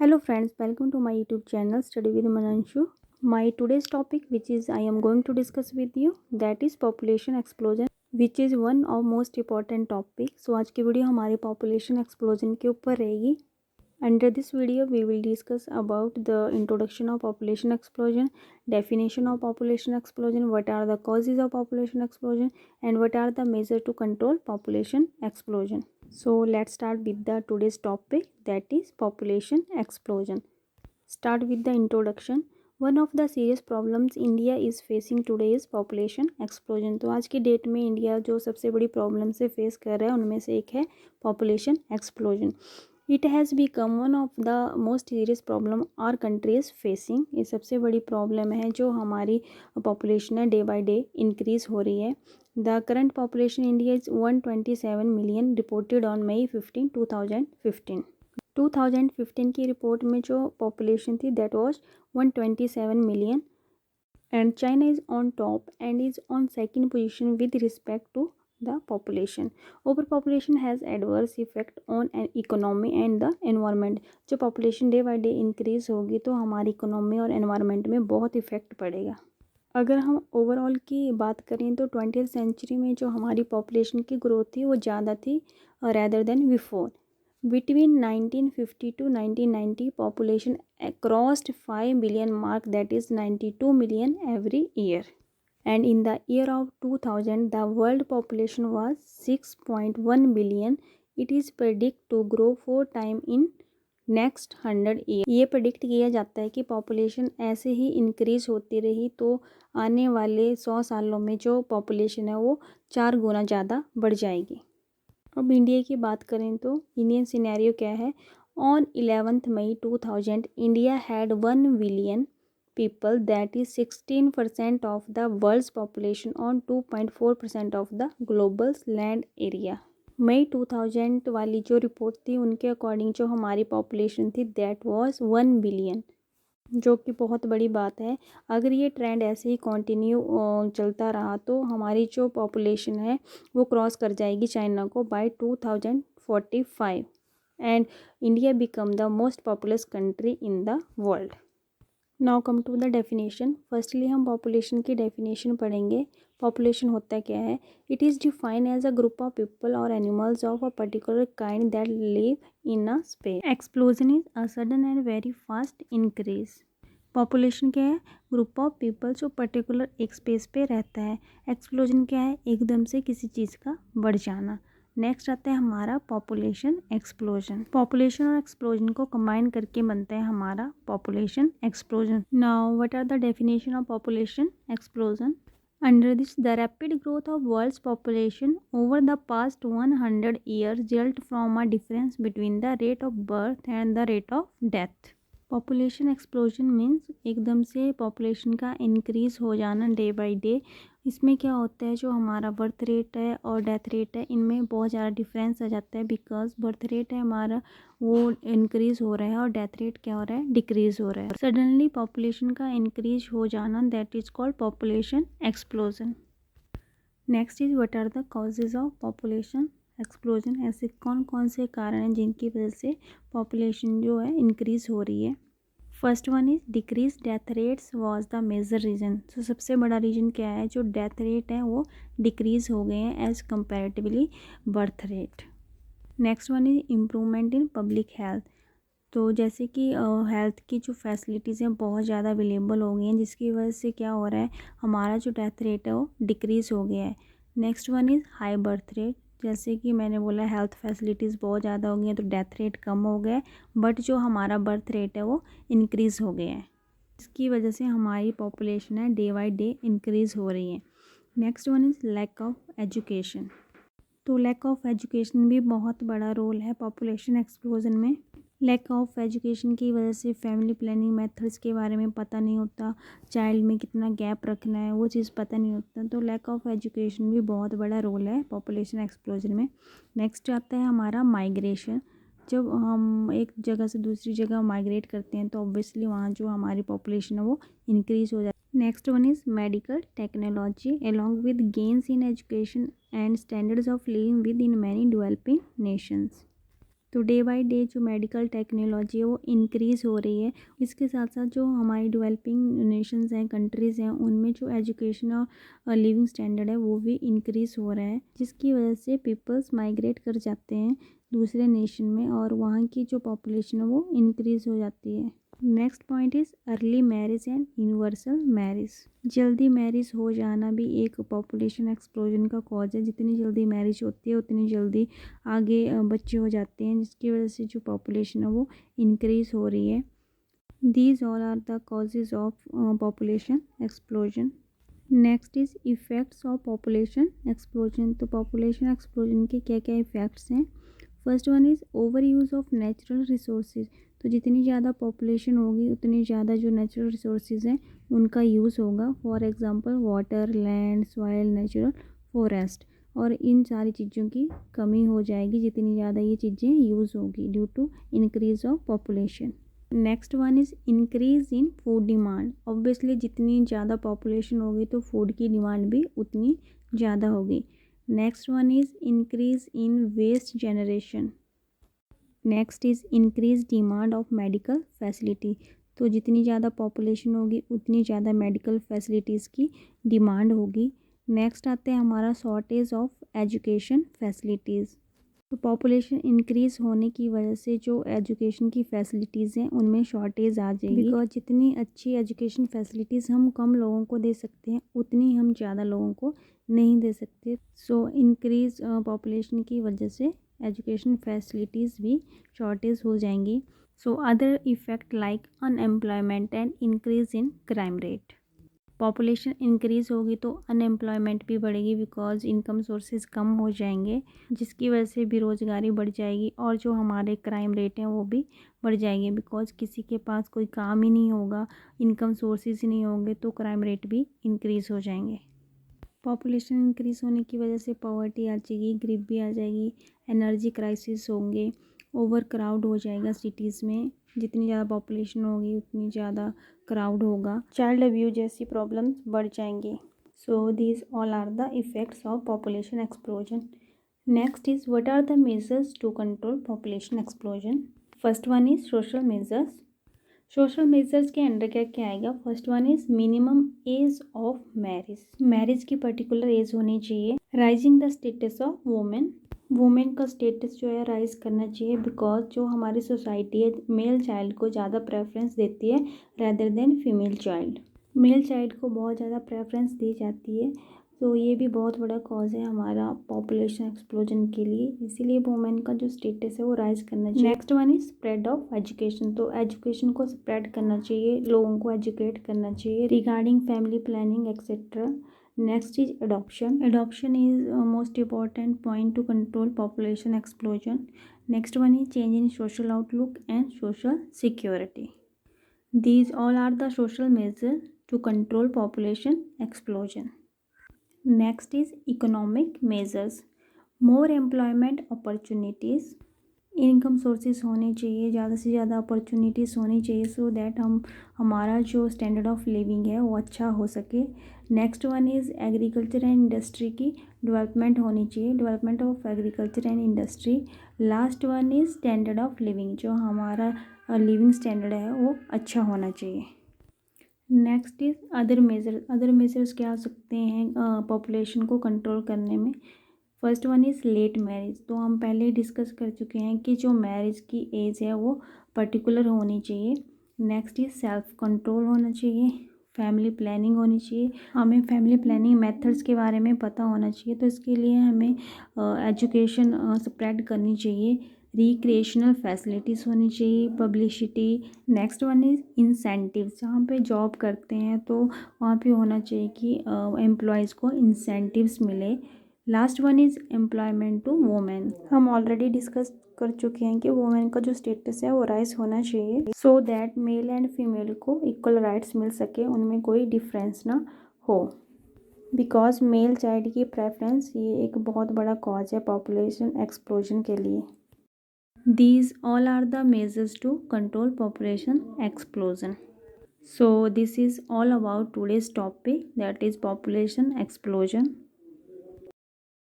Hello friends, welcome to my YouTube channel Study with Mananshu. My today's topic which is I am going to discuss with you that is population explosion which is one of most important topic. So आज की video हमारी population explosion के ऊपर रहेगी. Under this video we will discuss about the introduction of population explosion, definition of population explosion, what are the causes of population explosion and what are the measures to control population explosion. So let's start with the today's topic that is population explosion. Start with the introduction. One of the serious problems India is facing today is population explosion. तो आज की date में India जो सबसे बड़ी problem से face कर रहा है उनमें से एक है population explosion. It has become one of the most serious problem our country is facing. ये सबसे बड़ी प्रॉब्लम है जो हमारी पॉपुलेशन है डे बाई डे इंक्रीज़ हो रही है. The current population in India is 127 million reported on May 15, 2015. 2015 की रिपोर्ट में जो पॉपुलेशन थी that was 127 million and China is on top and is on second position with respect to the population. Over population has adverse effect on an economy and the environment. जब population day by day increase होगी तो हमारी economy और environment में बहुत effect पड़ेगा. अगर हम ओवरऑल की बात करें तो 20th सेंचुरी में जो हमारी पॉपुलेशन की ग्रोथ थी वो ज़्यादा थी rather than before. Between 1950 to 1990, population crossed 5 billion mark, that is 92 million every year. And in the year of 2000, the world population was 6.1 billion. It is predicted to grow 4 times in next 100 year. ये predict किया जाता है कि population ऐसे ही increase होती रही तो आने वाले 100 सालों में जो पॉपुलेशन है वो 4 गुना ज़्यादा बढ़ जाएगी. अब इंडिया की बात करें तो इंडियन सिनेरियो क्या है. On 11 May 2000 India had 1 billion people, that is 16% of the world's population on 2.4% of the global land area. May 2000 वाली जो रिपोर्ट थी उनके अकॉर्डिंग जो हमारी पॉपुलेशन थी दैट वाज 1 बिलियन, जो कि बहुत बड़ी बात है. अगर ये ट्रेंड ऐसे ही कंटिन्यू चलता रहा तो हमारी जो पॉपुलेशन है वो क्रॉस कर जाएगी चाइना को by 2045 and India become the most populous country in the world. Now come to the definition. Firstly हम पॉपुलेशन की डेफिनेशन पढ़ेंगे. पॉपुलेशन होता क्या है. It is defined as a group of people और animals of a particular kind that live in a space. Explosion is a sudden and very fast increase. Population क्या है. Group of people जो particular एक space पे रहता है. Explosion क्या है. एकदम से किसी चीज़ का बढ़ जाना. नेक्स्ट आता है हमारा पॉपुलेशन एक्सप्लोजन. पॉपुलेशन और एक्सप्लोजन को कंबाइन करके बनता है हमारा population explosion. Now what are the definition of population explosion. Under this, the rapid growth of world's population over the past 100 years result from a difference between the rate of birth and the rate of death. Population explosion means एकदम से population का increase हो जाना day by day. इसमें क्या होता है जो हमारा बर्थ रेट है और डेथ रेट है इनमें बहुत ज़्यादा डिफरेंस आ जाता है. बिकॉज बर्थ रेट है हमारा वो इंक्रीज़ हो रहा है और डेथ रेट क्या हो रहा है डिक्रीज़ हो रहा है. सडनली पॉपुलेशन का इंक्रीज हो जाना that is called population explosion. Next is what are the causes of population explosion. ऐसे कौन कौन से कारण हैं जिनकी वजह से पॉपुलेशन जो है इंक्रीज़ हो रही है. First one is decrease death rates was the major reason. तो सबसे बड़ा रीज़न क्या है जो डेथ रेट है वो डिक्रीज़ हो गए हैं as comparatively birth rate. Next one is improvement in public health. तो जैसे कि हेल्थ की जो फैसिलिटीज़ हैं बहुत ज़्यादा अवेलेबल हो गई हैं जिसकी वजह से क्या हो रहा है हमारा जो डेथ रेट है वो डिक्रीज़ हो गया है. Next one is high birth rate. जैसे कि मैंने बोला हेल्थ फैसिलिटीज़ बहुत ज़्यादा हो गई हैं तो डेथ रेट कम हो गया है बट जो हमारा बर्थ रेट है वो इंक्रीज़ हो गया है. इसकी वजह से हमारी पॉपुलेशन है डे बाई डे इंक्रीज़ हो रही है. Next one is lack of education. तो लैक ऑफ एजुकेशन भी बहुत बड़ा रोल है पॉपुलेशन एक्सप्लोजन में. लैक ऑफ एजुकेशन की वजह से फैमिली प्लानिंग मेथड्स के बारे में पता नहीं होता. चाइल्ड में कितना गैप रखना है वो चीज़ पता नहीं होता. तो लैक ऑफ एजुकेशन भी बहुत बड़ा रोल है पॉपुलेशन एक्सप्लोजन में. नेक्स्ट आता है हमारा माइग्रेशन. जब हम एक जगह से दूसरी जगह माइग्रेट करते हैं तो ऑब्वियसली वहाँ जो हमारी पॉपुलेशन है वो इंक्रीज़ हो जाती है. Next one is medical technology along with gains in education and standards of living with in many developing Nations. तो डे बाय डे जो मेडिकल टेक्नोलॉजी है वो इंक्रीज़ हो रही है। इसके साथ साथ जो हमारी डेवलपिंग नेशंस हैं, कंट्रीज़ हैं, उनमें जो एजुकेशन और लिविंग स्टैंडर्ड है वो भी इंक्रीज़ हो रहा है, जिसकी वजह से पीपल्स माइग्रेट कर जाते हैं दूसरे नेशन में और वहाँ की जो पॉपुलेशन है वो इंक्रीज़ हो जाती है। Next point is early marriage and universal marriage. जल्दी मैरिज हो जाना भी एक पॉपुलेशन एक्सप्लोजन का कॉज है। जितनी जल्दी मैरिज होती है उतनी जल्दी आगे बच्चे हो जाते हैं, जिसकी वजह से जो पॉपुलेशन है वो इंक्रीज़ हो रही है। These all are the causes of population explosion. Next is effects of population explosion. तो पॉपुलेशन एक्सप्लोजन के क्या क्या इफ़ेक्ट्स हैं। First one is over use of natural resources. तो जितनी ज़्यादा पॉपुलेशन होगी उतनी ज़्यादा जो नेचुरल रिसोर्सेज हैं उनका यूज़ होगा। For example water, land, soil, natural forest, और इन सारी चीज़ों की कमी हो जाएगी जितनी ज़्यादा ये चीज़ें यूज़ होगी due to increase of population. Next one is increase in food demand. Obviously जितनी ज़्यादा पॉपुलेशन होगी तो फूड की डिमांड भी उतनी ज़्यादा होगी। Next one is increase in waste generation. Next is increase demand of medical facility. तो जितनी ज़्यादा पॉपुलेशन होगी उतनी ज़्यादा मेडिकल फैसिलिटीज़ की डिमांड होगी। नेक्स्ट आते हैं हमारा शॉर्टेज ऑफ एजुकेशन फैसिलिटीज़। तो पॉपुलेशन इंक्रीज़ होने की वजह से जो एजुकेशन की फैसिलिटीज़ हैं उनमें शॉर्टेज आ जाएगी। बिकॉज जितनी अच्छी एजुकेशन फैसिलिटीज़ हम कम लोगों को दे सकते हैं उतनी हम ज़्यादा लोगों को नहीं दे सकते। सो इंक्रीज पॉपुलेशन की वजह से एजुकेशन फैसिलिटीज़ भी शॉर्टेज हो जाएंगी। So other effect like unemployment and increase in crime rate. Population increase होगी तो अनएम्प्लॉयमेंट भी बढ़ेगी बिकॉज इनकम सोर्सेज कम हो जाएंगे, जिसकी वजह से बेरोज़गारी बढ़ जाएगी और जो हमारे क्राइम रेट हैं वो भी बढ़ जाएंगे बिकॉज किसी के पास कोई काम ही नहीं होगा, इनकम सोर्सेज ही नहीं होंगे तो क्राइम रेट भी इंक्रीज़ हो जाएंगे। पॉपुलेशन इंक्रीज़ होने की वजह से पॉवर्टी आ जाएगी, गरीबी आ जाएगी, एनर्जी क्राइसिस होंगे, ओवर क्राउड हो जाएगा सिटीज़ में। जितनी ज़्यादा पॉपुलेशन होगी उतनी ज़्यादा क्राउड होगा, चाइल्ड अब्यूज़ जैसी प्रॉब्लम्स बढ़ जाएंगी। So these all are the effects of population explosion. Next is what are the measures to control population explosion. First one is social measures. Social measures के under क्या क्या आएगा। First one is minimum age of marriage. Marriage की particular age होनी चाहिए। Rising the status of women. Women का status जो है राइज करना चाहिए बिकॉज जो हमारी सोसाइटी है मेल चाइल्ड को ज़्यादा प्रेफरेंस देती है rather than female child. Male child को बहुत ज़्यादा प्रेफरेंस दी जाती है, तो ये भी बहुत बड़ा कॉज है हमारा पॉपुलेशन एक्सप्लोजन के लिए। इसीलिए वुमेन का जो स्टेटस है वो राइज करना चाहिए। Next one is spread of education. तो एजुकेशन को स्प्रेड करना चाहिए, लोगों को एजुकेट करना चाहिए regarding family planning etcetera. Next is adoption. Adoption is most important point two control population explosion. Next one is change in social outlook and social security. These all are the social measures to control population explosion. Next is economic measures. More employment opportunities. Income sources होने चाहिए, ज़्यादा से ज़्यादा opportunities होनी चाहिए so that हमारा जो standard of living है वो अच्छा हो सके। Next one is agriculture and industry की डेवलपमेंट होनी चाहिए, development of agriculture and industry. Last one is standard of living, जो हमारा लिविंग स्टैंडर्ड है वो अच्छा होना चाहिए। Next is other measure. Other measures क्या हो सकते हैं पॉपुलेशन को कंट्रोल करने में। First one is late marriage. तो हम पहले ही डिस्कस कर चुके हैं कि जो मैरिज की एज है वो पर्टिकुलर होनी चाहिए। नेक्स्ट इज़ सेल्फ कंट्रोल होना चाहिए, फैमिली प्लानिंग होनी चाहिए। हमें फैमिली प्लानिंग मेथड्स के बारे में पता होना चाहिए, तो इसके लिए हमें एजुकेशन स्प्रेड करनी चाहिए। रिक्रिएशनल फैसिलिटीज़ होनी चाहिए, publicity. Next one is incentives. जहाँ पे जॉब करते हैं तो वहाँ पे होना चाहिए कि एम्प्लॉयज़ को इंसेंटिव्स मिले। Last one is employment to women. हम ऑलरेडी डिस्कस कर चुके हैं कि वुमेन का जो स्टेटस है वो राइज होना चाहिए so that male and female को इक्वल राइट्स मिल सके, उनमें कोई डिफरेंस ना हो। बिकॉज मेल चाइल्ड की प्रेफरेंस ये एक बहुत बड़ा कॉज है पॉपुलेशन एक्सप्लोजन के लिए। These all are the measures to control population explosion. So this is all about today's topic, that is population explosion.